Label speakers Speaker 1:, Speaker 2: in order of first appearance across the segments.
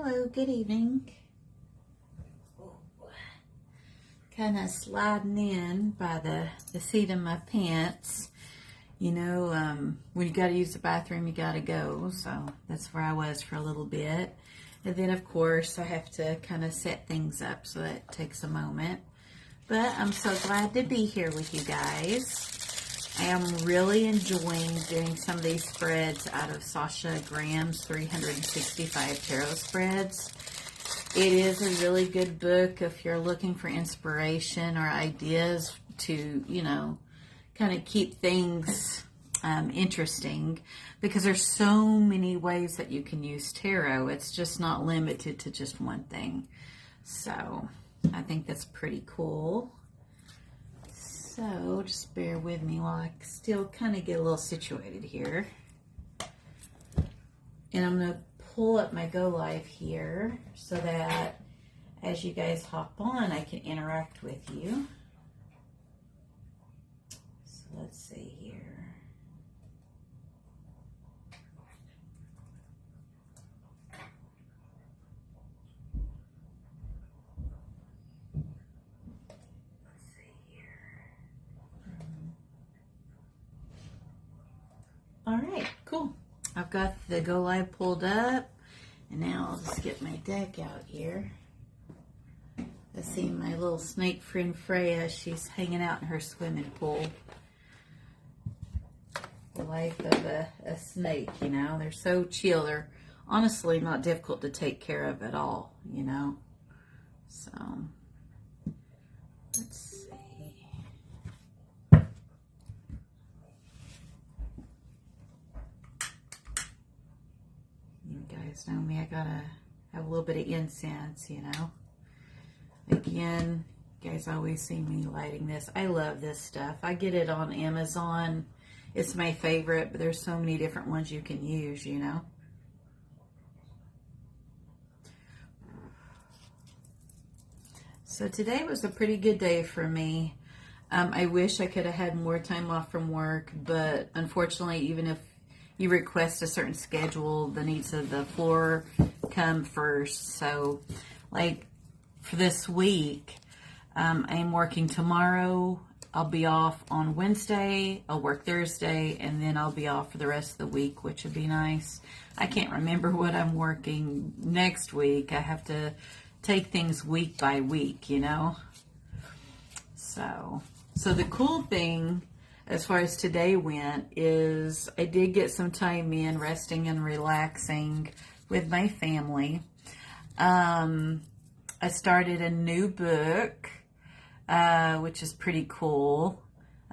Speaker 1: Hello, good evening. Kind of sliding in by the seat of my pants. You know, when you got to use the bathroom, you got to go. So that's where I was for a little bit. And then, of course, I have to kind of set things up, so that takes a moment. But I'm so glad to be here with you guys. I am really enjoying doing some of these spreads out of Sasha Graham's 365 Tarot Spreads. It is a really good book if you're looking for inspiration or ideas to, you know, kind of keep things interesting, because there's so many ways that you can use tarot. It's just not limited to just one thing. So I think that's pretty cool. So just bear with me while I still kind of get a little situated here. And I'm going to pull up my Go Live here so that as you guys hop on, I can interact with you. So let's see here. All right, cool. I've got the Go Live pulled up, and now I'll just get my deck out here. I see my little snake friend Freya. She's hanging out in her swimming pool. The life of a snake, you know. They're so chill. They're honestly not difficult to take care of at all, you know. So, let's see. You guys know me, I gotta have a little bit of incense, you know. Again, you guys always see me lighting this. I love this stuff. I get it on Amazon. It's my favorite, but there's so many different ones you can use, you know. So today was a pretty good day for me. I wish I could have had more time off from work, but unfortunately, even if you request a certain schedule, the needs of the floor come first. So, like for this week, I'm working tomorrow. I'll be off on Wednesday. I'll work Thursday, and then I'll be off for the rest of the week, which would be nice. I can't remember what I'm working next week. I have to take things week by week, you know. So the cool thing as far as today went is I did get some time in resting and relaxing with my family. I started a new book, which is pretty cool,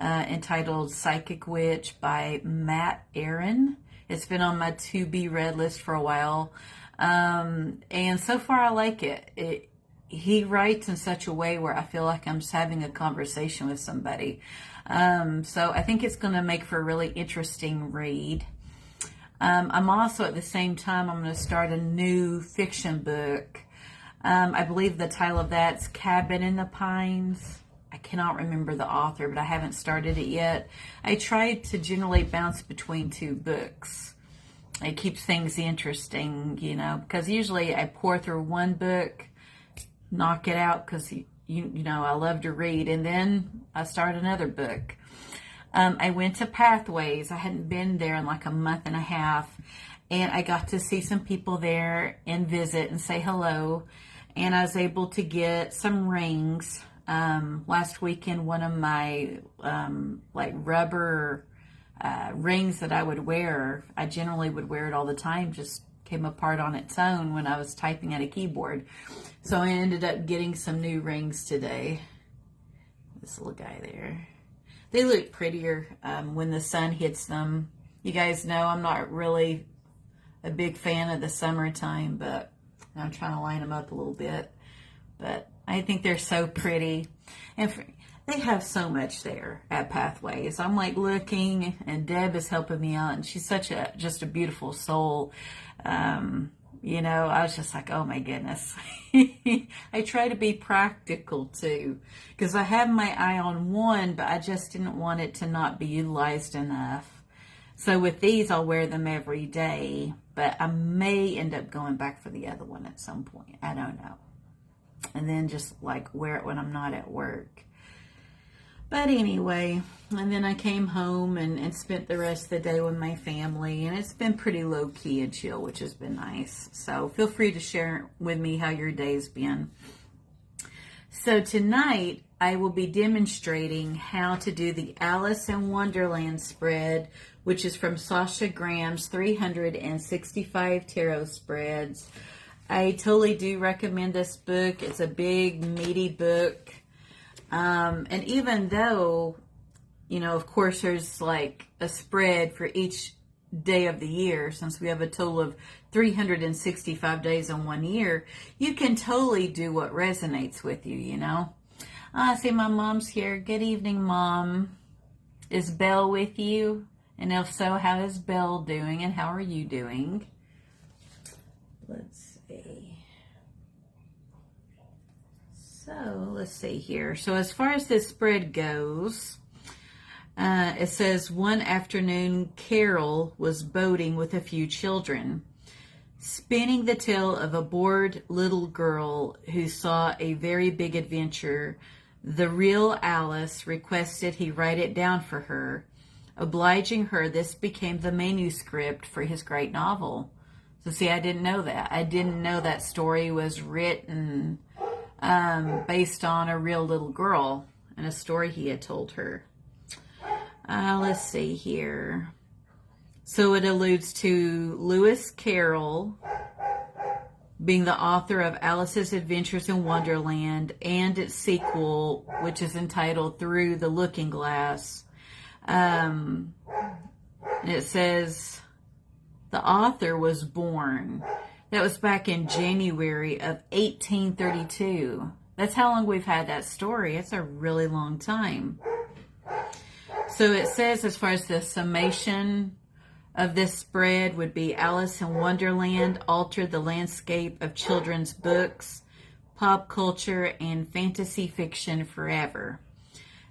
Speaker 1: entitled Psychic Witch by Matt Aaron. It's been on my to-be read list for a while, and so far I like it. He writes in such a way where I feel like I'm just having a conversation with somebody. So I think it's going to make for a really interesting read. I'm also at the same time, I'm going to start a new fiction book. I believe the title of that's Cabin in the Pines. I cannot remember the author, but I haven't started it yet. I try to generally bounce between two books. It keeps things interesting, you know, because usually I pour through one book, knock it out because, you know, I love to read, and then I start another book. I went to Pathways. I hadn't been there in like a month and a half, and I got to see some people there and visit and say hello, and I was able to get some rings. Last weekend, one of my like rubber rings that I would wear, I generally would wear it all the time, just came apart on its own when I was typing at a keyboard. So I ended up getting some new rings today. This little guy there. They look prettier when the sun hits them. You guys know I'm not really a big fan of the summertime, but I'm trying to line them up a little bit. But I think they're so pretty. And they have so much there at Pathways. I'm like looking, and Deb is helping me out, and she's such just a beautiful soul. You know, I was just like, oh my goodness. I try to be practical too, because I have my eye on one, but I just didn't want it to not be utilized enough. So with these, I'll wear them every day, but I may end up going back for the other one at some point. I don't know. And then just like wear it when I'm not at work. But anyway, and then I came home and spent the rest of the day with my family, and it's been pretty low key and chill, which has been nice. So feel free to share with me how your day's been. So tonight I will be demonstrating how to do the Alice in Wonderland spread, which is from Sasha Graham's 365 Tarot Spreads. I totally do recommend this book. It's a big, meaty book. And even though, you know, of course, there's like a spread for each day of the year, since we have a total of 365 days in 1 year, you can totally do what resonates with you, you know. I see my mom's here. Good evening, Mom. Is Belle with you? And if so, how is Belle doing and how are you doing? Let's see. So let's see here. So as far as this spread goes, it says, one afternoon, Carol was boating with a few children, spinning the tale of a bored little girl who saw a very big adventure. The real Alice requested he write it down for her. Obliging her, this became the manuscript for his great novel. So see, I didn't know that. I didn't know that story was written based on a real little girl and a story he had told her. Let's see here. So it alludes to Lewis Carroll being the author of Alice's Adventures in Wonderland and its sequel, which is entitled Through the Looking Glass. And it says the author was born. That was back in January of 1832. That's how long we've had that story. It's a really long time. So it says, as far as the summation of this spread would be, Alice in Wonderland altered the landscape of children's books, pop culture, and fantasy fiction forever.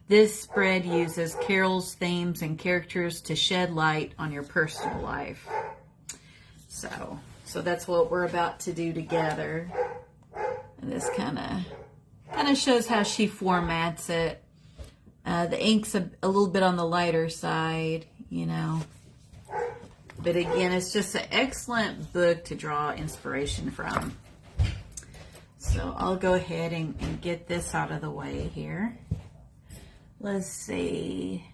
Speaker 1: This spread uses Carol's themes and characters to shed light on your personal life. So that's what we're about to do together. And this kind of shows how she formats it. The ink's a little bit on the lighter side, you know. But again, it's just an excellent book to draw inspiration from. So I'll go ahead and get this out of the way here. Let's see.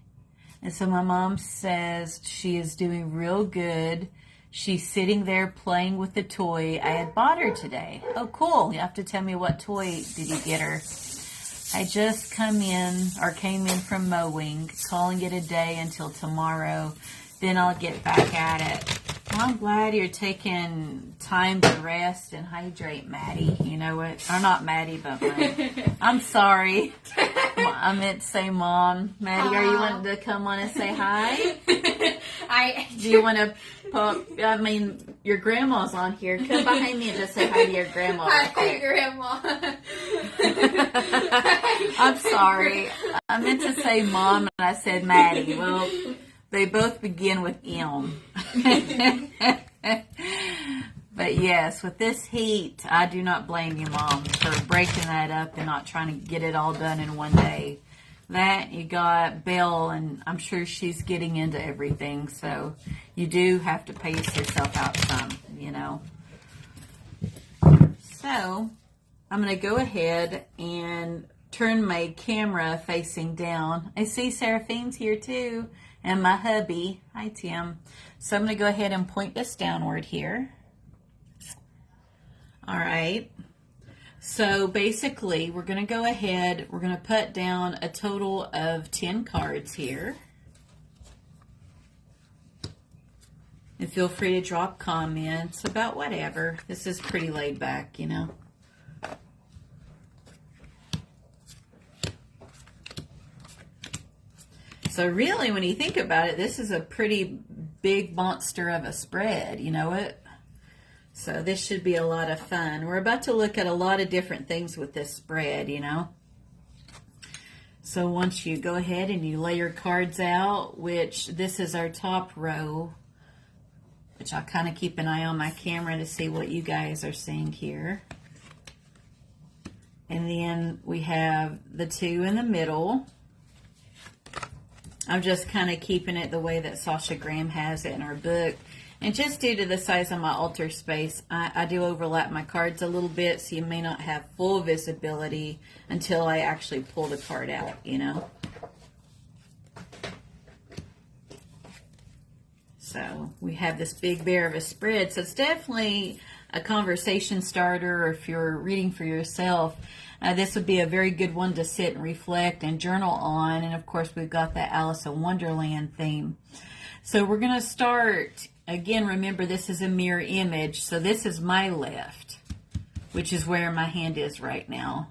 Speaker 1: And so my mom says she is doing real good. She's sitting there playing with the toy I had bought her today. Oh, cool. You have to tell me what toy did you get her. I just came in from mowing, calling it a day until tomorrow. Then I'll get back at it. Well, I'm glad you're taking time to rest and hydrate, Maddie. You know what? Or not Maddie, but I'm sorry. I meant to say Mom. Maddie, are you wanting to come on and say hi? Do you want to pop? I mean, your grandma's on here. Come behind me and just say hi to your grandma.
Speaker 2: Hi, Grandma.
Speaker 1: I'm sorry. I meant to say Mom and I said Maddie. Well, they both begin with M. But yes, with this heat, I do not blame you, Mom, for breaking that up and not trying to get it all done in one day. That, you got Belle, and I'm sure she's getting into everything, so you do have to pace yourself out some, you know. So, I'm going to go ahead and turn my camera facing down. I see Seraphine's here too, and my hubby. Hi, Tim. So I'm going to go ahead and point this downward here. All right. So basically, we're going to go ahead, we're going to put down a total of 10 cards here. And feel free to drop comments about whatever. This is pretty laid back, you know. So really, when you think about it, this is a pretty big monster of a spread, you know it? So this should be a lot of fun. We're about to look at a lot of different things with this spread, you know. So once you go ahead and you lay your cards out, which this is our top row, which I'll kind of keep an eye on my camera to see what you guys are seeing here. And then we have the two in the middle. I'm just kind of keeping it the way that Sasha Graham has it in her book. And just due to the size of my altar space, I do overlap my cards a little bit, so you may not have full visibility until I actually pull the card out, you know. So we have this big bear of a spread. So it's definitely a conversation starter, or if you're reading for yourself, this would be a very good one to sit and reflect and journal on. And of course, we've got that Alice in Wonderland theme. So we're going to start. Again, remember, this is a mirror image, so this is my left, which is where my hand is right now.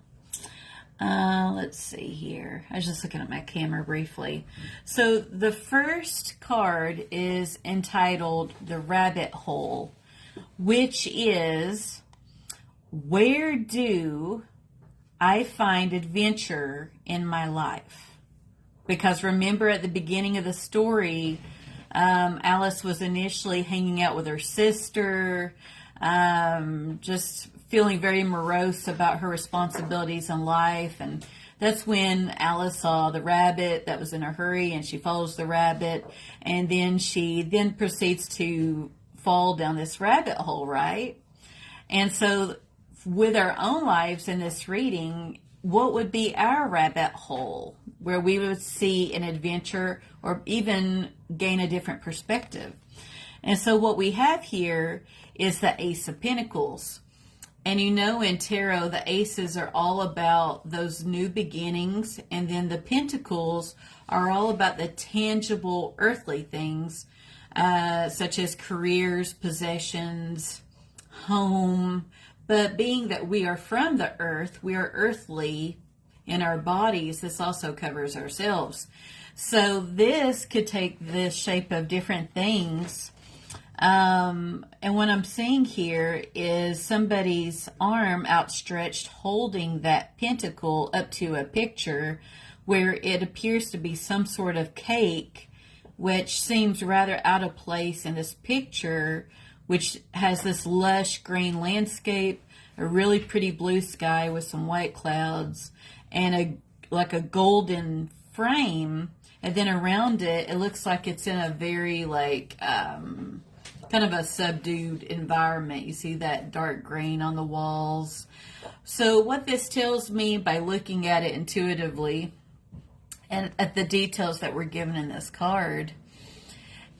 Speaker 1: Let's see here. I was just looking at my camera briefly. So the first card is entitled The Rabbit Hole, which is, where do I find adventure in my life? Because remember, at the beginning of the story, Alice was initially hanging out with her sister, just feeling very morose about her responsibilities in life. And that's when Alice saw the rabbit that was in a hurry, and she follows the rabbit. And then she then proceeds to fall down this rabbit hole, right? And so with our own lives in this reading, what would be our rabbit hole where we would see an adventure or even gain a different perspective? And so what we have here is the Ace of Pentacles. And you know, in tarot, the aces are all about those new beginnings, and then the pentacles are all about the tangible earthly things, such as careers, possessions, home. But being that we are from the earth, we are earthly in our bodies, this also covers ourselves. So this could take the shape of different things. And what I'm seeing here is somebody's arm outstretched holding that pentacle up to a picture where it appears to be some sort of cake, which seems rather out of place in this picture, which has this lush green landscape, a really pretty blue sky with some white clouds, and like a golden frame. And then around it, it looks like it's in a very kind of a subdued environment. You see that dark green on the walls. So what this tells me by looking at it intuitively and at the details that were given in this card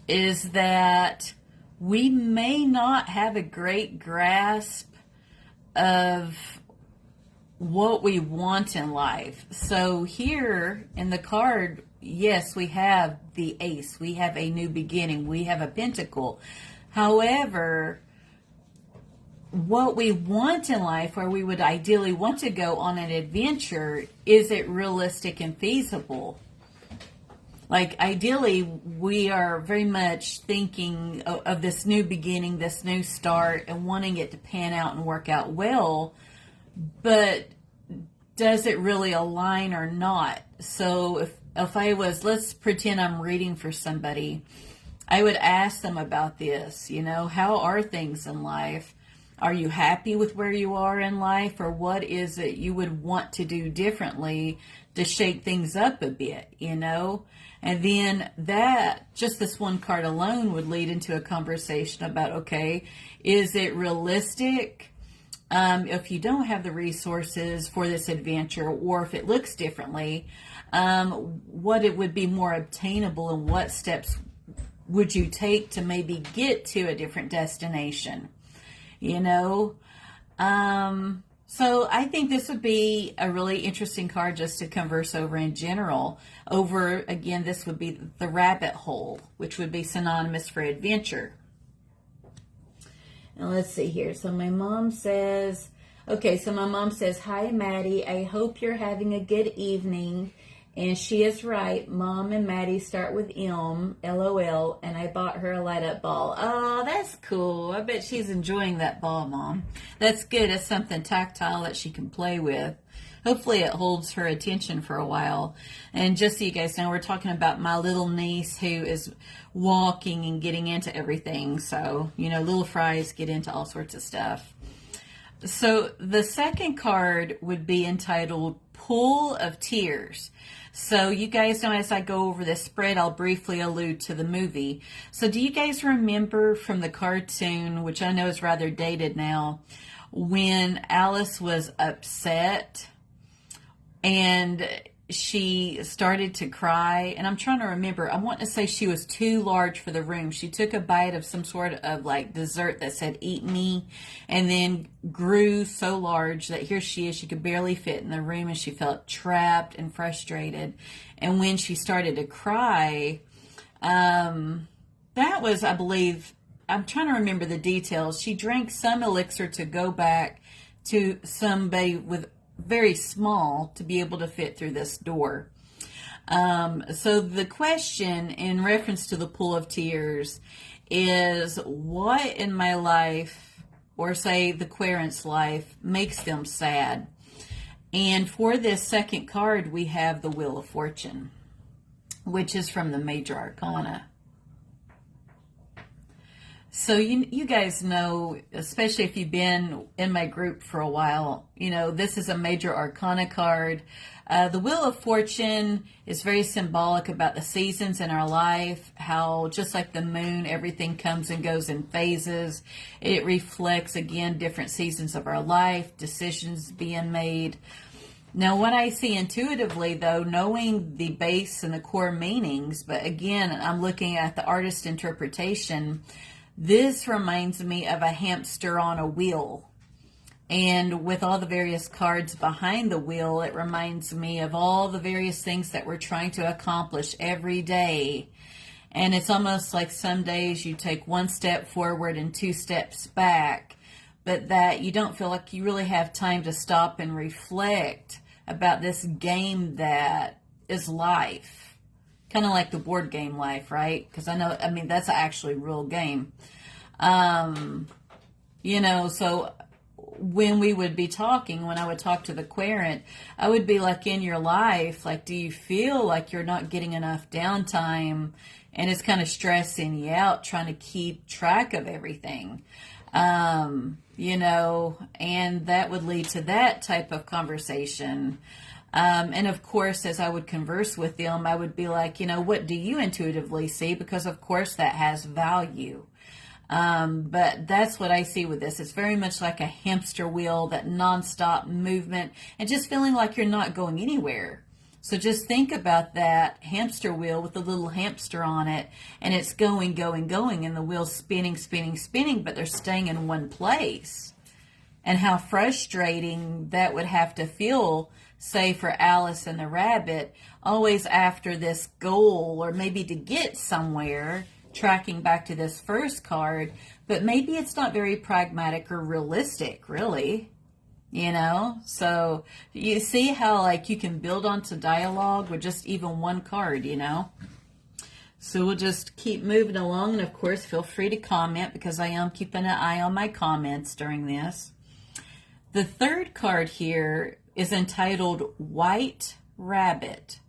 Speaker 1: is that we may not have a great grasp of what we want in life. So here in the card, yes, we have the ace. We have a new beginning. We have a pentacle. However, what we want in life, where we would ideally want to go on an adventure, is it realistic and feasible? Like, ideally, we are very much thinking of this new beginning, this new start, and wanting it to pan out and work out well. But does it really align or not? So if I was, let's pretend I'm reading for somebody, I would ask them about this. You know, how are things in life? Are you happy with where you are in life? Or what is it you would want to do differently to shake things up a bit, you know? And then that, just this one card alone would lead into a conversation about, okay, is it realistic? If you don't have the resources for this adventure, or if it looks differently, what it would be more obtainable, and what steps would you take to maybe get to a different destination, you know? So I think this would be a really interesting card just to converse over in general. Over, again, this would be the rabbit hole, which would be synonymous for adventure. Now let's see here. So my mom says, hi, Maddie. I hope you're having a good evening. And she is right. Mom and Maddie start with M, LOL, and I bought her a light-up ball. Oh, that's cool. I bet she's enjoying that ball, Mom. That's good. It's something tactile that she can play with. hopefully it holds her attention for a while. And just so you guys know, we're talking about my little niece who is walking and getting into everything. So, you know, little fries get into all sorts of stuff. So the second card would be entitled Pool of Tears. So you guys know, as I go over this spread, I'll briefly allude to the movie. So do you guys remember from the cartoon, which I know is rather dated now, when Alice was upset and she started to cry? And I'm trying to remember, I want to say she was too large for the room. She took a bite of some sort of like dessert that said "eat me," and then grew so large that here she is, she could barely fit in the room, and she felt trapped and frustrated. And when she started to cry, that was, I believe, I'm trying to remember the details. She drank some elixir to go back to somebody with very small to be able to fit through this door. So the question in reference to the Pool of Tears is, what in my life, or say the querent's life, makes them sad? And for this second card, we have the Wheel of Fortune, which is from the Major Arcana. So you guys know, especially if you've been in my group for a while, you know, this is a Major Arcana card. The Wheel of Fortune is very symbolic about the seasons in our life, how just like the moon, everything comes and goes in phases. It reflects, again, different seasons of our life, decisions being made. Now, what I see intuitively, though, knowing the base and the core meanings, but again, I'm looking at the artist interpretation, this reminds me of a hamster on a wheel. And with all the various cards behind the wheel, it reminds me of all the various things that we're trying to accomplish every day. And it's almost like some days you take one step forward and two steps back, but that you don't feel like you really have time to stop and reflect about this game that is life. Kind of like the board game life, right? Because I mean, that's actually a real game. You know, so when we would be talking, when I would talk to the querent, I would be like, in your life, like, do you feel like you're not getting enough downtime and it's kind of stressing you out trying to keep track of everything? You know, and that would lead to that type of conversation. And of course, as I would converse with them, I would be like, you know, what do you intuitively see? Because of course that has value. But that's what I see with this. It's very much like a hamster wheel, that nonstop movement, and just feeling like you're not going anywhere. So just think about that hamster wheel with the little hamster on it, and it's going, going, going, and the wheel's spinning, spinning, spinning, but they're staying in one place. And how frustrating that would have to feel, say, for Alice and the rabbit, always after this goal, or maybe to get somewhere, tracking back to this first card, but maybe it's not very pragmatic or realistic, really, you know? So you see how, like, you can build onto dialogue with just even one card, you know? So we'll just keep moving along, and of course, feel free to comment, because I am keeping an eye on my comments during this. The third card here is entitled White Rabbit,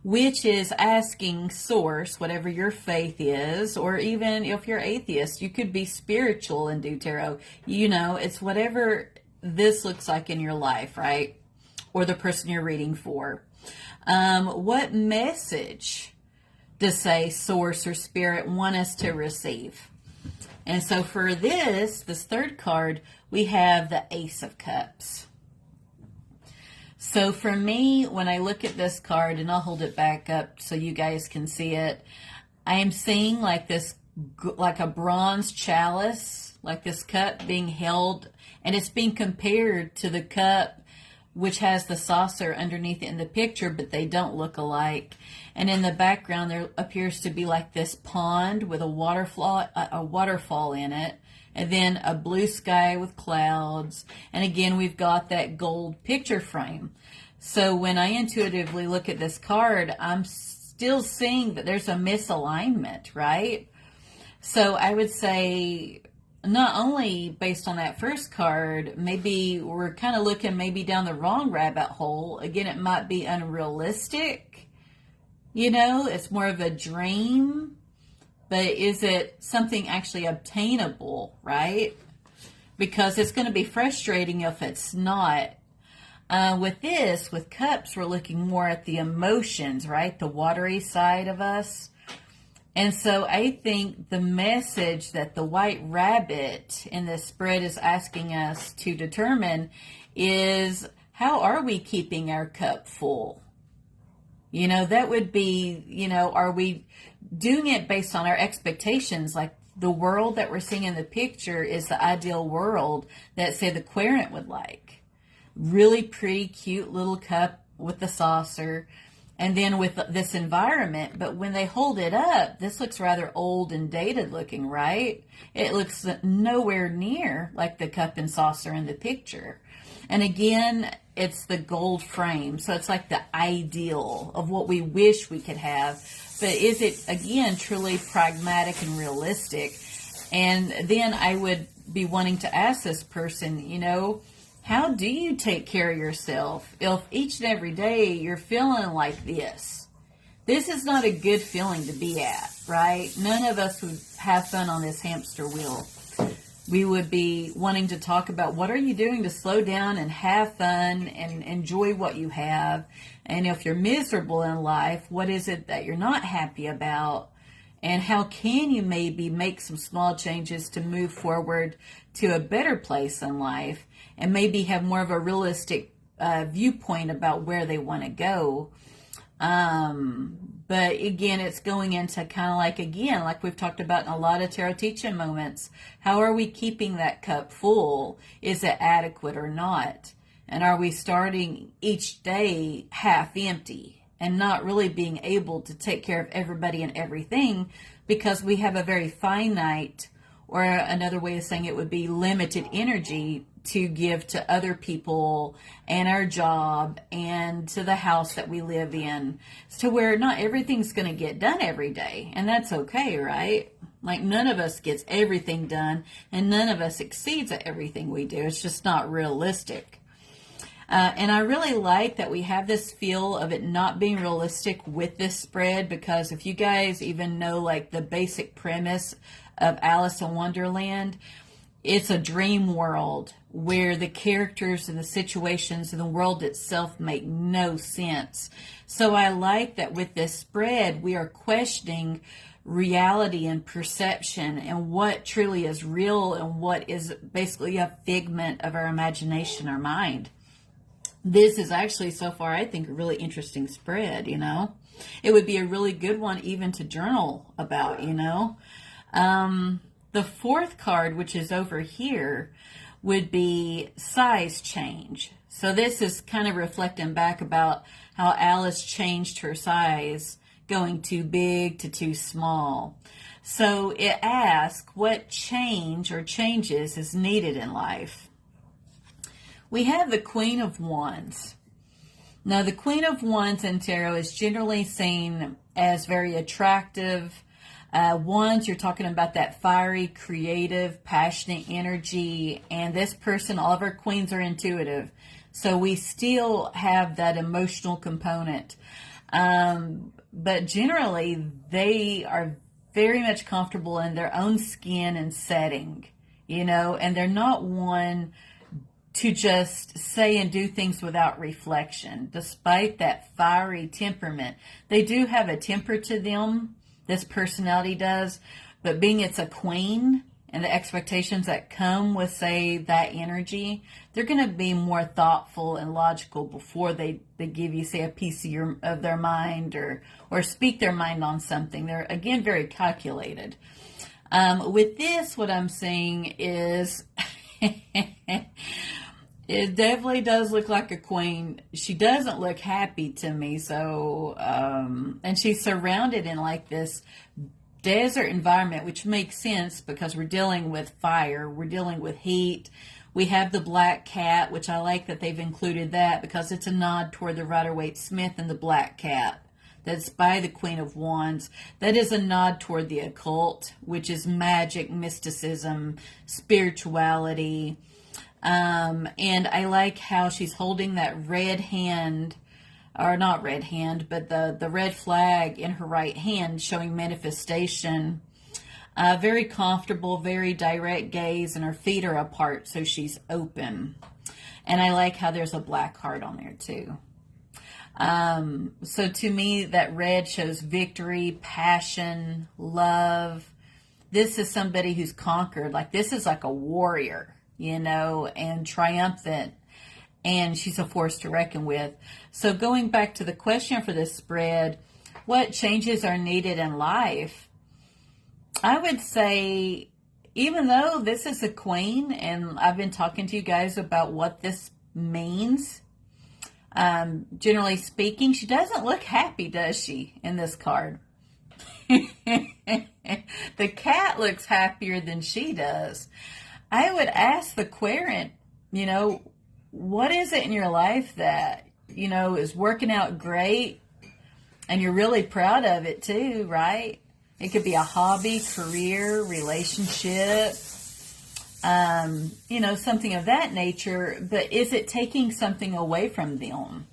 Speaker 1: which is asking Source, whatever your faith is, or even if you're atheist, you could be spiritual and do tarot. You know, it's whatever this looks like in your life, right? Or the person you're reading for. What message does, say, Source or Spirit want us to receive? And so for this third card, we have the Ace of Cups. So for me, when I look at this card, and I'll hold it back up so you guys can see it, I am seeing like this, like a bronze chalice, like this cup being held, and it's being compared to the cup which has the saucer underneath it in the picture, but they don't look alike. And in the background, there appears to be like this pond with a waterfall in it, and then a blue sky with clouds. And again, we've got that gold picture frame. So when I intuitively look at this card, I'm still seeing that there's a misalignment, right? So I would say, not only based on that first card, maybe we're kind of looking maybe down the wrong rabbit hole. Again, it might be unrealistic. It's more of a dream, but is it something actually obtainable, right? Because it's going to be frustrating if it's not. With cups, we're looking more at the emotions, right? The watery side of us. And so I think the message that the white rabbit in this spread is asking us to determine is, how are we keeping our cup full? That would be, are we doing it based on our expectations? Like the world that we're seeing in the picture is the ideal world that, say, the querent would like. Really pretty, cute little cup with the saucer. And then with this environment, but when they hold it up, this looks rather old and dated looking, right? It looks nowhere near like the cup and saucer in the picture. And again, it's the gold frame. So it's like the ideal of what we wish we could have. But is it, again, truly pragmatic and realistic? And then I would be wanting to ask this person, how do you take care of yourself if each and every day you're feeling like this? This is not a good feeling to be at, right? None of us would have fun on this hamster wheel. We would be wanting to talk about what are you doing to slow down and have fun and enjoy what you have. And if you're miserable in life, what is it that you're not happy about? And how can you maybe make some small changes to move forward to a better place in life and maybe have more of a realistic viewpoint about where they want to go? But again, it's going into kind of like we've talked about in a lot of tarot teaching moments, how are we keeping that cup full? Is it adequate or not? And are we starting each day half empty and not really being able to take care of everybody and everything because we have a very finite, or another way of saying it would be limited energy to give to other people and our job and to the house that we live in, to where not everything's going to get done every day. And that's okay, right? Like none of us gets everything done and none of us exceeds at everything we do. It's just not realistic. And I really like that we have this feel of it not being realistic with this spread, because if you guys even know like the basic premise of Alice in Wonderland, it's a dream world where the characters and the situations and the world itself make no sense. So I like that with this spread, we are questioning reality and perception and what truly is real and what is basically a figment of our imagination or mind. This is actually, so far, I think, a really interesting spread, It would be a really good one even to journal about, The fourth card, which is over here, would be size change. So this is kind of reflecting back about how Alice changed her size, going too big to too small. So it asks what change or changes is needed in life. We have the Queen of Wands. Now, the Queen of Wands in tarot is generally seen as very attractive. Wands, you're talking about that fiery, creative, passionate energy. And this person, all of our queens are intuitive. So we still have that emotional component. But generally, they are very much comfortable in their own skin and setting, and they're not one to just say and do things without reflection. Despite that fiery temperament, they do have a temper to them, this personality does, but being it's a queen and the expectations that come with, say, that energy, they're going to be more thoughtful and logical before they give you, say, a piece of their mind or speak their mind on something. They're, again, very calculated. With this, what I'm saying is... It definitely does look like a queen. She doesn't look happy to me. So, and she's surrounded in like this desert environment, which makes sense because we're dealing with fire. We're dealing with heat. We have the black cat, which I like that they've included that because it's a nod toward the Rider-Waite-Smith and the black cat that's by the Queen of Wands. That is a nod toward the occult, which is magic, mysticism, spirituality. And I like how she's holding that red hand, or not red hand, but the red flag in her right hand, showing manifestation. Very comfortable, very direct gaze, and her feet are apart, so she's open. And I like how there's a black heart on there too. So to me, that red shows victory, passion, love. This is somebody who's conquered. Like, this is like a warrior, you know, and triumphant. And she's a force to reckon with. So going back to the question for this spread, what changes are needed in life? I would say, even though this is a queen, and I've been talking to you guys about what this means, generally speaking, she doesn't look happy, does she, in this card? The cat looks happier than she does. I would ask the querent, you know, what is it in your life that, you know, is working out great and you're really proud of it too, right? It could be a hobby, career, relationship, you know, something of that nature. But is it taking something away from them?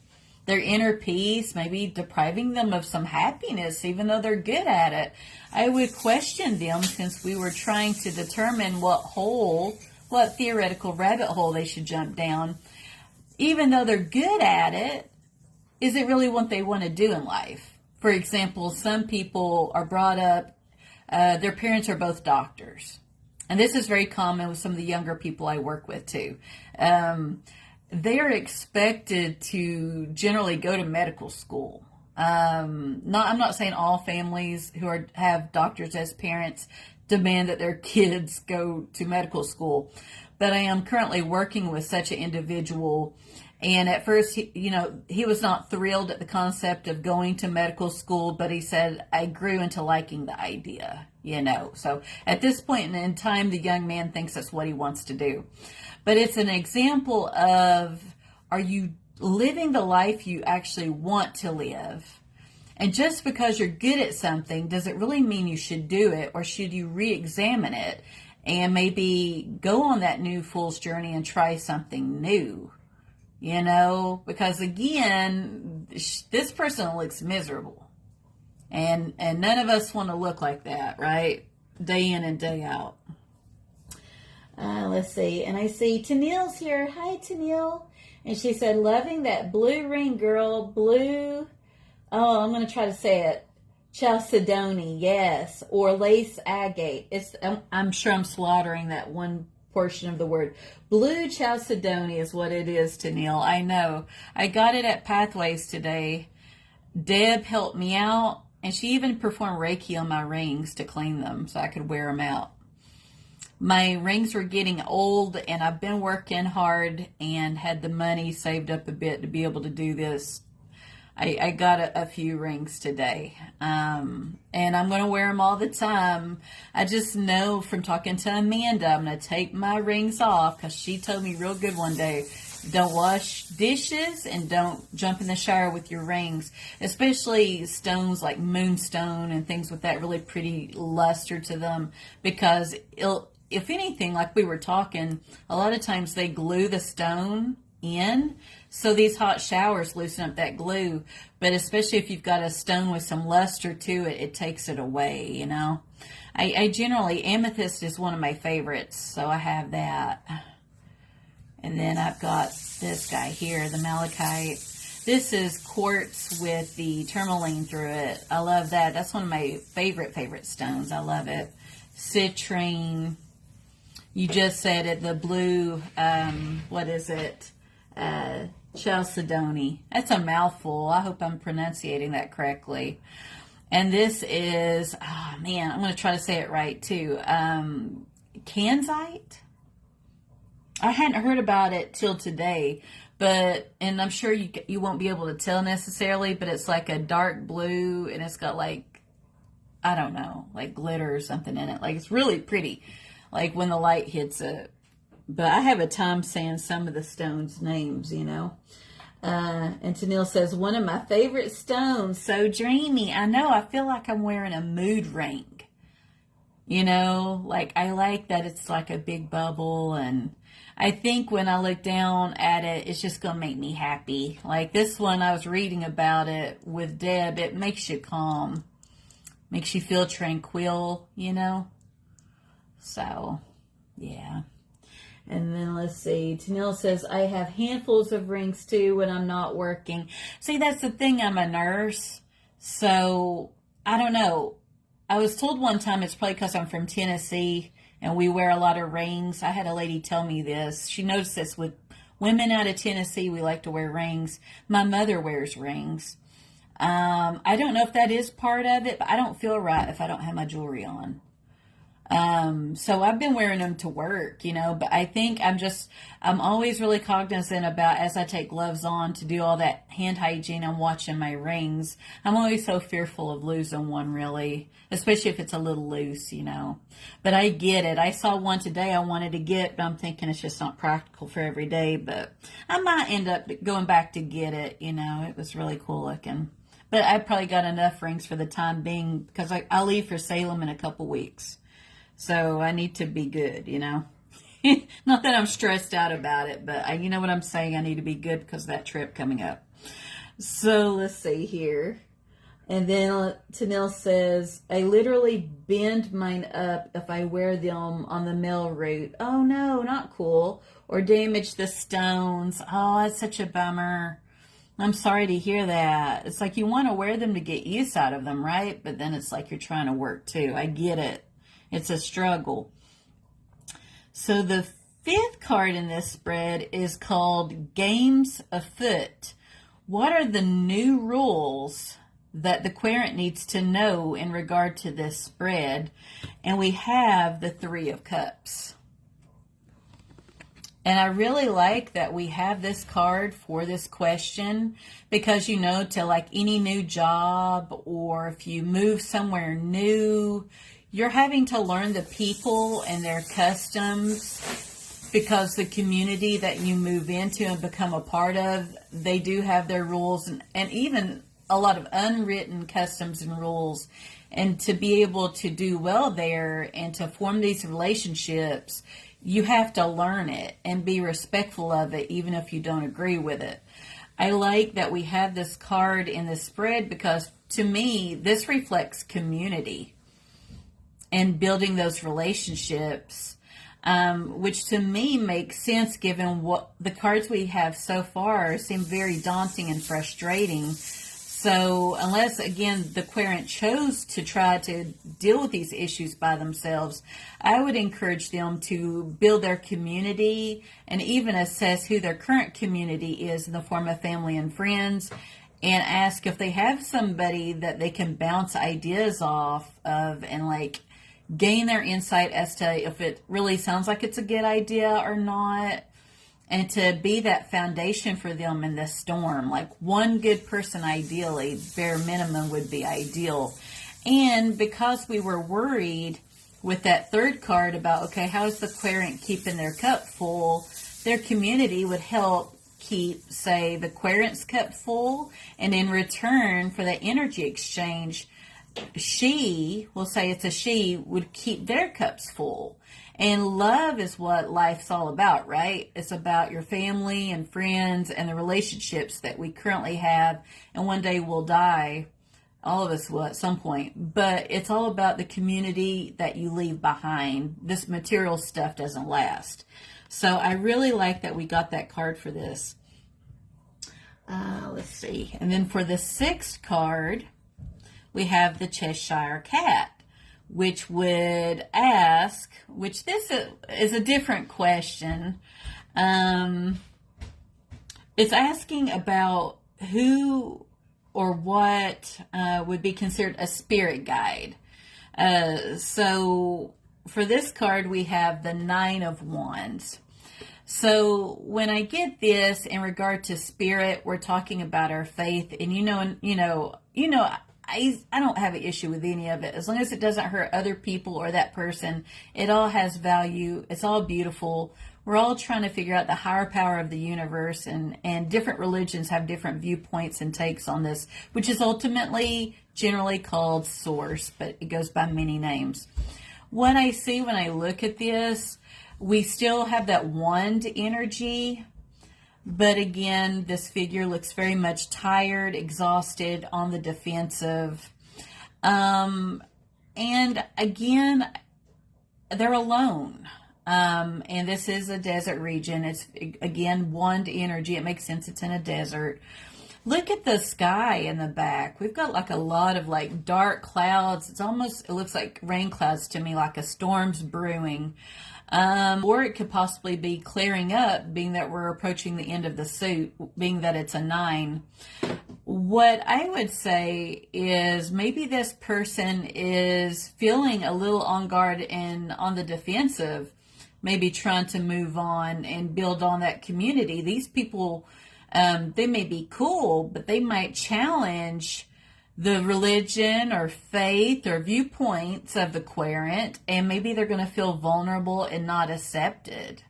Speaker 1: Their inner peace, maybe depriving them of some happiness, even though they're good at it. I would question them, since we were trying to determine what theoretical rabbit hole they should jump down. Even though they're good at it, is it really what they want to do in life? For example, some people are brought up, their parents are both doctors. And this is very common with some of the younger people I work with too. They are expected to generally go to medical school. I'm not saying all families who have doctors as parents demand that their kids go to medical school, but I am currently working with such an individual. And at first, he was not thrilled at the concept of going to medical school, but he said, I grew into liking the idea, you know. So at this point in time, the young man thinks that's what he wants to do. But it's an example of, are you living the life you actually want to live? And just because you're good at something, does it really mean you should do it, or should you re-examine it and maybe go on that new fool's journey and try something new? You know, because again, this person looks miserable, and none of us want to look like that, right? Day in and day out. Let's see, and I see Tennille's here. Hi, Tennille. And she said, loving that blue ring, girl. Blue, oh, I'm going to try to say it. Chalcedony, yes, or lace agate. I'm sure I'm slaughtering that one portion of the word. Blue chalcedony is what it is, Tennille. I know. I got it at Pathways today. Deb helped me out, and she even performed Reiki on my rings to clean them so I could wear them out. My rings were getting old, and I've been working hard and had the money saved up a bit to be able to do this. I got a few rings today, and I'm going to wear them all the time. I just know from talking to Amanda, I'm going to take my rings off, because she told me real good one day, don't wash dishes and don't jump in the shower with your rings, especially stones like moonstone and things with that really pretty luster to them, because if anything, like we were talking, a lot of times they glue the stone in, so these hot showers loosen up that glue. But especially if you've got a stone with some luster to it, it takes it away, you know. I generally, amethyst is one of my favorites, so I have that. And then I've got this guy here, the malachite. This is quartz with the tourmaline through it. I love that. That's one of my favorite stones. I love it. Citrine. You just said it, the blue, what is it? Chalcedony. That's a mouthful. I hope I'm pronunciating that correctly. And this is, oh man, I'm going to try to say it right too. Kanzite? I hadn't heard about it till today, and I'm sure you won't be able to tell necessarily, but it's like a dark blue, and it's got like, I don't know, like glitter or something in it. Like, it's really pretty, like when the light hits it. But I have a time saying some of the stones' names, you know. And Tennille says, one of my favorite stones, so dreamy. I know, I feel like I'm wearing a mood ring. You know, like I like that it's like a big bubble, and I think when I look down at it, it's just going to make me happy. Like this one, I was reading about it with Deb. It makes you calm, makes you feel tranquil, you know. So, yeah. And then let's see. Tennille says, I have handfuls of rings too when I'm not working. See, that's the thing. I'm a nurse. So, I don't know. I was told one time it's probably because I'm from Tennessee and we wear a lot of rings. I had a lady tell me this. She noticed this with women out of Tennessee. We like to wear rings. My mother wears rings. I don't know if that is part of it, but I don't feel right if I don't have my jewelry on. So I've been wearing them to work, you know, but I think I'm always really cognizant about, as I take gloves on to do all that hand hygiene, I'm watching my rings. I'm always so fearful of losing one, really, especially if it's a little loose, you know, but I get it. I saw one today I wanted to get, but I'm thinking it's just not practical for every day, but I might end up going back to get it, you know. It was really cool looking, but I probably got enough rings for the time being because I'll leave for Salem in a couple weeks. So I need to be good, you know. Not that I'm stressed out about it, but you know what I'm saying? I need to be good because of that trip coming up. So let's see here. And then Tennille says, I literally bend mine up if I wear them on the mail route. Oh, no, not cool. Or damage the stones. Oh, that's such a bummer. I'm sorry to hear that. It's like you want to wear them to get use out of them, right? But then it's like you're trying to work too. I get it. It's a struggle. So the fifth card in this spread is called Games Afoot. What are the new rules that the querent needs to know in regard to this spread? And we have the Three of Cups. And I really like that we have this card for this question because, you know, to like any new job or if you move somewhere new, you're having to learn the people and their customs because the community that you move into and become a part of, they do have their rules and even a lot of unwritten customs and rules. And to be able to do well there and to form these relationships, you have to learn it and be respectful of it, even if you don't agree with it. I like that we have this card in the spread because to me, this reflects community and building those relationships, which to me makes sense given what the cards we have so far seem very daunting and frustrating. So unless, again, the querent chose to try to deal with these issues by themselves, I would encourage them to build their community and even assess who their current community is in the form of family and friends and ask if they have somebody that they can bounce ideas off of and like gain their insight as to if it really sounds like it's a good idea or not, and to be that foundation for them in this storm. Like one good person, ideally, bare minimum would be ideal. And because we were worried with that third card about, okay, how is the querent keeping their cup full, their community would help keep, say, the querent's cup full, and in return for that energy exchange, she, we'll say it's a she, would keep their cups full. And love is what life's all about, right? It's about your family and friends and the relationships that we currently have. And one day we'll die. All of us will at some point. But it's all about the community that you leave behind. This material stuff doesn't last. So I really like that we got that card for this. Let's see. And then for the sixth card, we have the Cheshire Cat, which would ask, which this is a different question. It's asking about who or what would be considered a spirit guide. So for this card, we have the Nine of Wands. So when I get this in regard to spirit, we're talking about our faith, and you know, I don't have an issue with any of it. As long as it doesn't hurt other people or that person, it all has value. It's all beautiful. We're all trying to figure out the higher power of the universe, and different religions have different viewpoints and takes on this, which is ultimately generally called source, but it goes by many names. What I see when I look at this, we still have that wand energy, but again, this figure looks very much tired, exhausted, on the defensive. And again, they're alone. And this is a desert region. It's, again, wand energy. It makes sense. It's in a desert. Look at the sky in the back. We've got like a lot of like dark clouds. It looks like rain clouds to me, like a storm's brewing. Or it could possibly be clearing up, being that we're approaching the end of the suit, being that it's a 9. What I would say is maybe this person is feeling a little on guard and on the defensive, maybe trying to move on and build on that community. These people, they may be cool, but they might challenge the religion or faith or viewpoints of the querent, and maybe they're going to feel vulnerable and not accepted.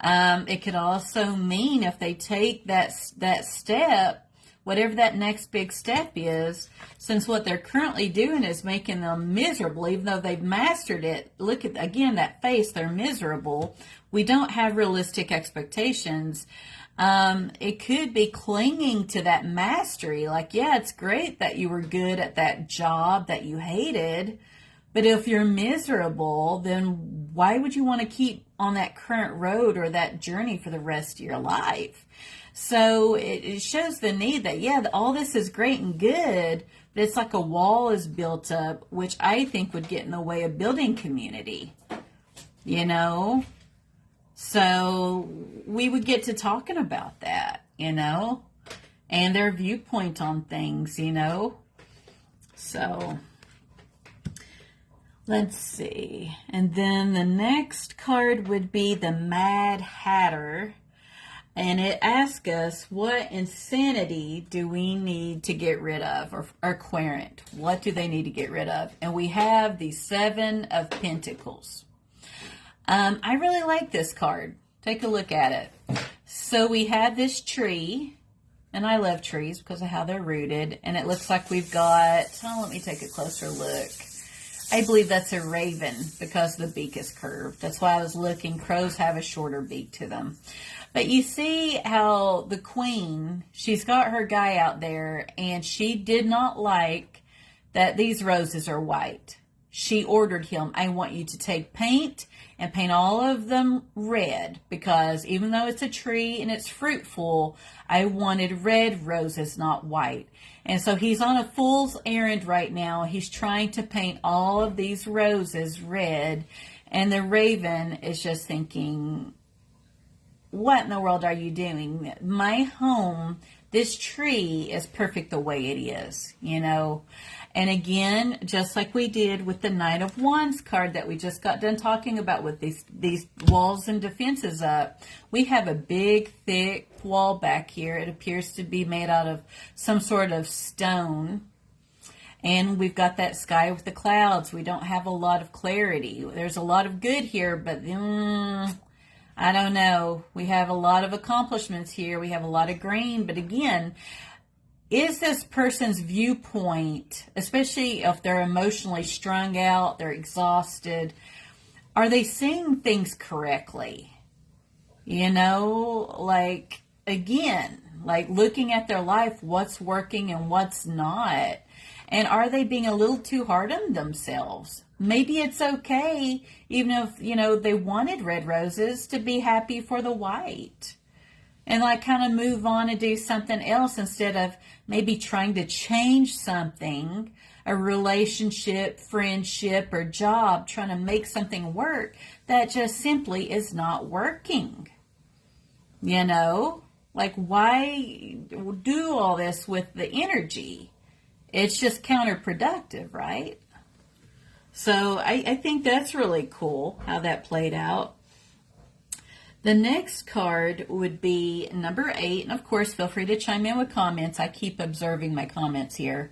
Speaker 1: It could also mean if they take that step, whatever that next big step is, since what they're currently doing is making them miserable, even though they've mastered it. Look at, again, that face, they're miserable. We don't have realistic expectations. It could be clinging to that mastery. Like, yeah, it's great that you were good at that job that you hated, but if you're miserable, then why would you want to keep on that current road or that journey for the rest of your life? So it shows the need that, yeah, all this is great and good, but it's like a wall is built up, which I think would get in the way of building community, you know? So we would get to talking about that, you know, and their viewpoint on things, you know. So let's see. And then the next card would be the Mad Hatter. And it asks us, what insanity do we need to get rid of, or querent? What do they need to get rid of? And we have the 7 of Pentacles. I really like this card. Take a look at it. So we have this tree, and I love trees because of how they're rooted. And it looks like we've got, let me take a closer look. I believe that's a raven because the beak is curved. That's why I was looking. Crows have a shorter beak to them. But you see how the queen, she's got her guy out there, and she did not like that these roses are white. She ordered him, I want you to take paint and paint all of them red, because even though it's a tree and it's fruitful, I wanted red roses, not white. And so he's on a fool's errand right now. He's trying to paint all of these roses red, and the raven is just thinking, what in the world are you doing? My home, this tree is perfect the way it is, you know. And again, just like we did with the Knight of Wands card that we just got done talking about with these walls and defenses up, we have a big, thick wall back here. It appears to be made out of some sort of stone. And we've got that sky with the clouds. We don't have a lot of clarity. There's a lot of good here, but I don't know. We have a lot of accomplishments here. We have a lot of green. But again, is this person's viewpoint, especially if they're emotionally strung out, they're exhausted, are they seeing things correctly? You know, like, again, like looking at their life, what's working and what's not. And are they being a little too hard on themselves? Maybe it's okay, even if, you know, they wanted red roses, to be happy for the white. And like kind of move on and do something else instead of maybe trying to change something, a relationship, friendship, or job, trying to make something work that just simply is not working. You know, like why do all this with the energy? It's just counterproductive, right? So I think that's really cool how that played out. The next card would be number 8. And of course, feel free to chime in with comments. I keep observing my comments here.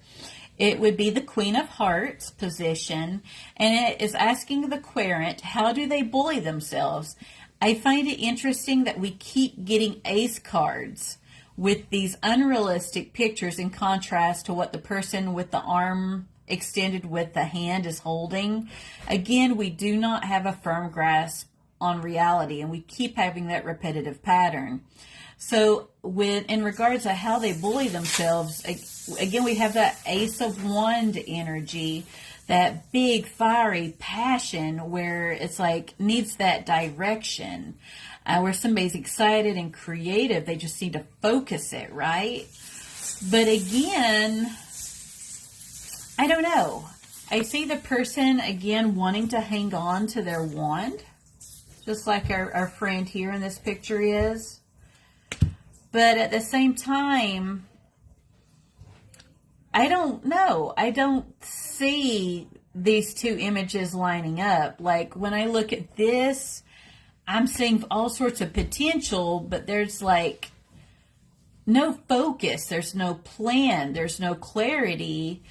Speaker 1: It would be the Queen of Hearts position, and it is asking the querent, how do they bully themselves? I find it interesting that we keep getting ace cards with these unrealistic pictures in contrast to what the person with the arm extended with the hand is holding. Again, we do not have a firm grasp on reality, and we keep having that repetitive pattern. So in regards to how they bully themselves, again, we have that Ace of Wand energy, that big fiery passion where it's like needs that direction, where somebody's excited and creative. They just need to focus it, right? But again, I don't know. I see the person, again, wanting to hang on to their wand, just like our friend here in this picture is. But at the same time, I don't know. I don't see these two images lining up. Like when I look at this, I'm seeing all sorts of potential, but there's like no focus. There's no plan. There's no clarity.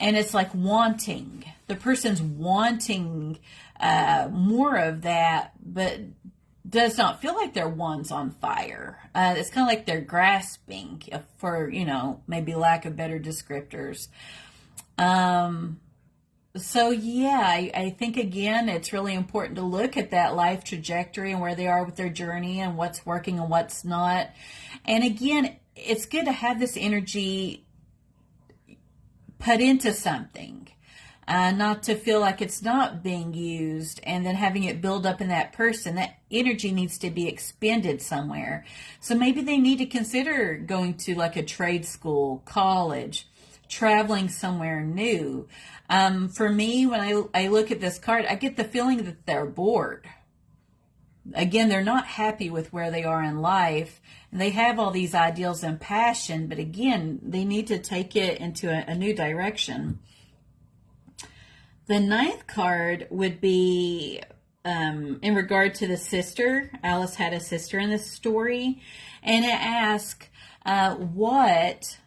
Speaker 1: And it's like wanting. The person's wanting more of that, but does not feel like their wand's on fire. It's kind of like they're grasping for, maybe lack of better descriptors. So yeah, I think again, it's really important to look at that life trajectory and where they are with their journey and what's working and what's not. And again, it's good to have this energy put into something. Not to feel like it's not being used and then having it build up in that person. That energy needs to be expended somewhere. So maybe they need to consider going to like a trade school, college, traveling somewhere new. For me, when I look at this card, I get the feeling that they're bored. Again, they're not happy with where they are in life. And they have all these ideals and passion, but again, they need to take it into a new direction. The ninth card would be in regard to the sister. Alice had a sister in this story. And it asks what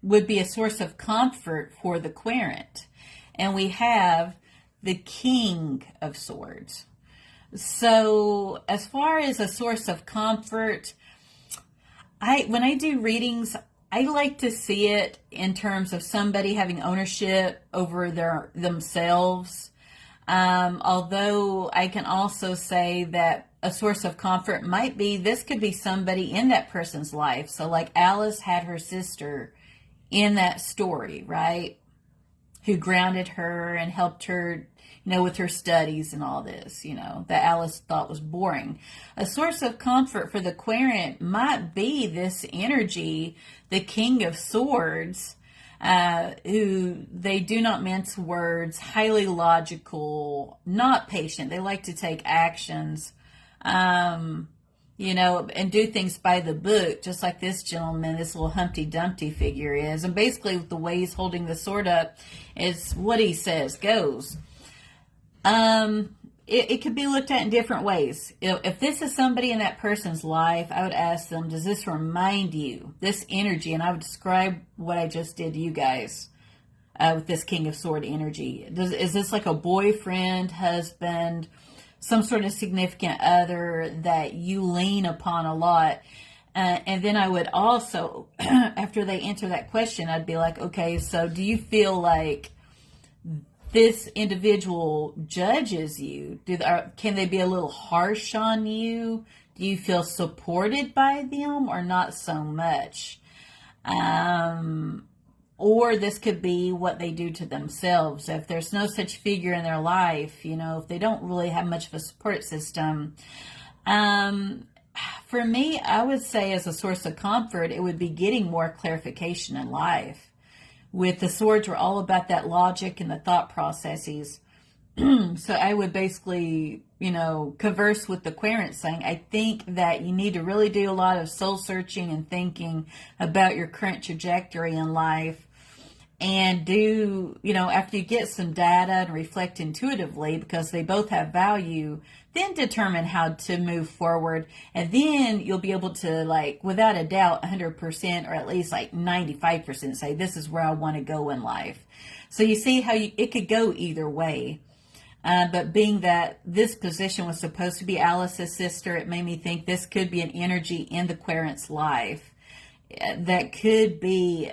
Speaker 1: would be a source of comfort for the querent. And we have the King of Swords. So as far as a source of comfort, when I do readings, I like to see it in terms of somebody having ownership over themselves. Although I can also say that a source of comfort might be, this could be somebody in that person's life. So like Alice had her sister in that story, right? Who grounded her and helped her, with her studies and all this, that Alice thought was boring. A source of comfort for the querent might be this energy, the King of Swords, who they do not mince words, highly logical, not patient. They like to take actions, and do things by the book, just like this gentleman, this little Humpty Dumpty figure is. And basically the way he's holding the sword up is what he says goes. It could be looked at in different ways. If this is somebody in that person's life, I would ask them, does this remind you, this energy? And I would describe what I just did to you guys with this King of Sword energy. Is this like a boyfriend, husband, some sort of significant other that you lean upon a lot? And then I would also, after they answer that question, I'd be like, okay, so do you feel like this individual judges you? Can they be a little harsh on you? Do you feel supported by them or not so much? Or this could be what they do to themselves. If there's no such figure in their life, if they don't really have much of a support system. For me, I would say as a source of comfort, it would be getting more clarification in life. With the swords, we're all about that logic and the thought processes. So I would basically, converse with the querent saying, I think that you need to really do a lot of soul searching and thinking about your current trajectory in life. and do, after you get some data and reflect intuitively, because they both have value, then determine how to move forward. And then you'll be able to, like, without a doubt, 100% or at least like 95% say, this is where I want to go in life. So you see how it could go either way. But being that this position was supposed to be Alice's sister, it made me think this could be an energy in the querent's life that could be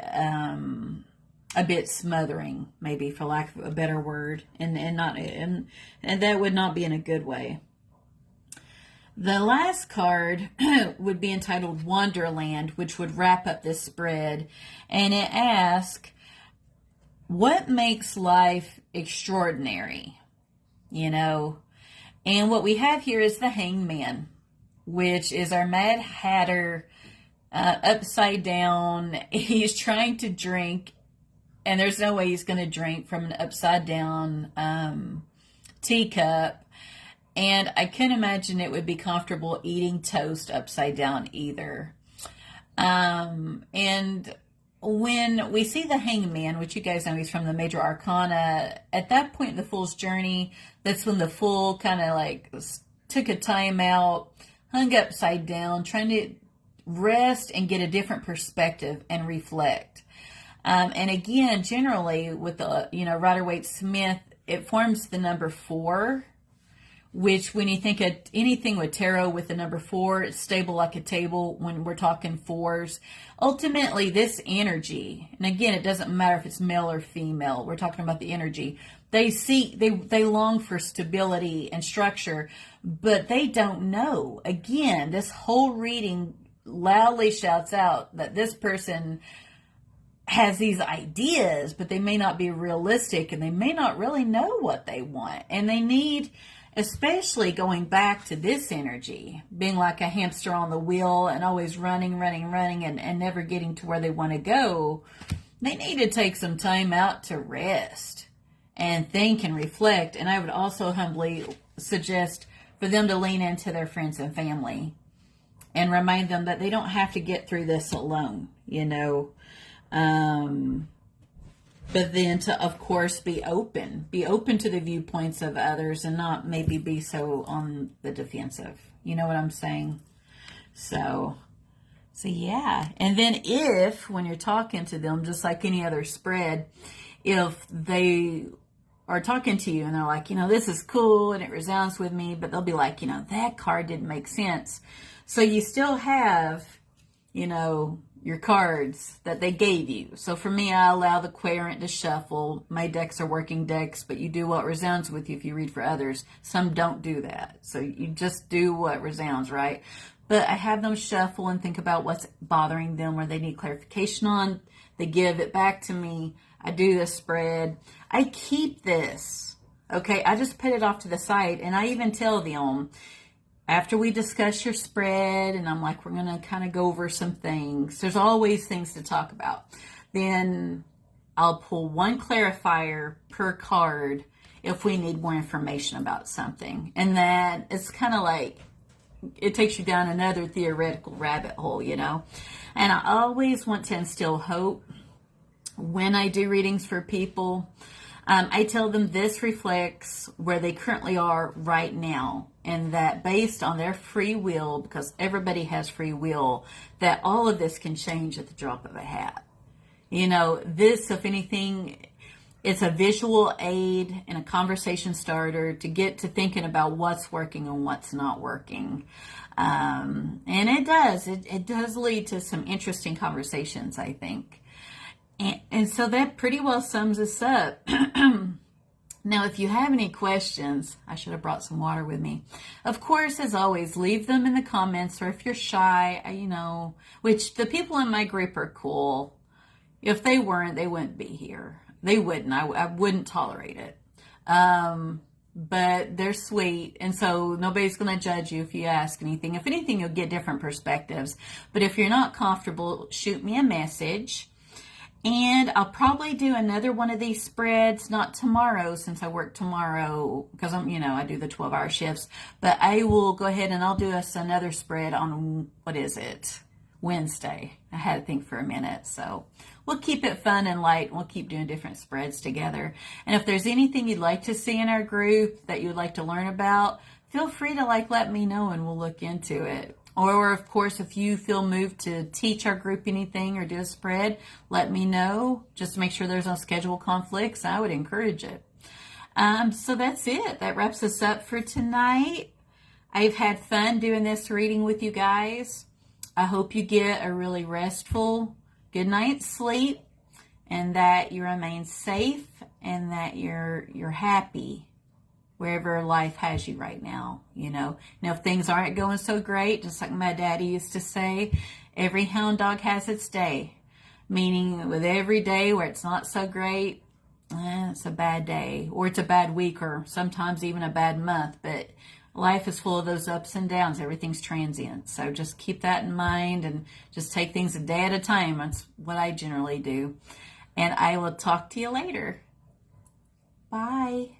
Speaker 1: a bit smothering, maybe, for lack of a better word, and that would not be in a good way. The last card would be entitled Wonderland, which would wrap up this spread, and it asks, what makes life extraordinary? And what we have here is the Hangman, which is our Mad Hatter upside down. He's trying to drink, and there's no way he's going to drink from an upside down teacup. And I can't imagine it would be comfortable eating toast upside down either. And when we see the Hangman, which you guys know he's from the Major Arcana, at that point in the Fool's journey, that's when the Fool kind of like took a time out, hung upside down, trying to rest and get a different perspective and reflect. And again, generally with the, Rider-Waite-Smith, it forms the number 4, which when you think of anything with tarot with the number 4, it's stable like a table when we're talking 4s. Ultimately, this energy, and again, it doesn't matter if it's male or female, we're talking about the energy. They long for stability and structure, but they don't know. Again, this whole reading loudly shouts out that this person has these ideas, but they may not be realistic, and they may not really know what they want. And they need, especially going back to this energy, being like a hamster on the wheel and always running, and never getting to where they want to go, they need to take some time out to rest and think and reflect. And I would also humbly suggest for them to lean into their friends and family and remind them that they don't have to get through this alone, but then to, of course, be open to the viewpoints of others and not maybe be so on the defensive. You know what I'm saying? So yeah. And then if, when you're talking to them, just like any other spread, if they are talking to you and they're like, this is cool and it resounds with me, but they'll be like, that card didn't make sense. So you still have, your cards that they gave you. So for me, I allow the querent to shuffle. My decks are working decks, but you do what resounds with you if you read for others. Some don't do that. So you just do what resounds, right? But I have them shuffle and think about what's bothering them, where they need clarification on. They give it back to me. I do the spread. I keep this. Okay, I just put it off to the side, and I even tell them, after we discuss your spread, and I'm like, we're going to kind of go over some things. There's always things to talk about. Then I'll pull one clarifier per card if we need more information about something. And then it's kind of like, it takes you down another theoretical rabbit hole, And I always want to instill hope when I do readings for people. I tell them this reflects where they currently are right now, and that based on their free will, because everybody has free will, that all of this can change at the drop of a hat. This, if anything, it's a visual aid and a conversation starter to get to thinking about what's working and what's not working. And it does lead to some interesting conversations, I think. And so that pretty well sums us up. Now, if you have any questions, I should have brought some water with me. Of course, as always, leave them in the comments, or if you're shy, which the people in my group are cool. If they weren't, they wouldn't be here. They wouldn't. I wouldn't tolerate it. But they're sweet, and so nobody's going to judge you if you ask anything. If anything, you'll get different perspectives. But if you're not comfortable, shoot me a message. And I'll probably do another one of these spreads, not tomorrow since I work tomorrow, because I do the 12-hour shifts. But I will go ahead and I'll do us another spread on, Wednesday. I had to think for a minute. So we'll keep it fun and light. We'll keep doing different spreads together. And if there's anything you'd like to see in our group that you'd like to learn about, feel free to let me know and we'll look into it. Or of course, if you feel moved to teach our group anything or do a spread, let me know just to make sure there's no schedule conflicts. I would encourage it. So that's it. That wraps us up for tonight. I've had fun doing this reading with you guys. I hope you get a really restful, good night's sleep, and that you remain safe and that you're happy wherever life has you right now. Now if things aren't going so great, just like my daddy used to say, every hound dog has its day. Meaning with every day where it's not so great, it's a bad day, or it's a bad week, or sometimes even a bad month. But life is full of those ups and downs. Everything's transient. So just keep that in mind and just take things a day at a time. That's what I generally do. And I will talk to you later. Bye.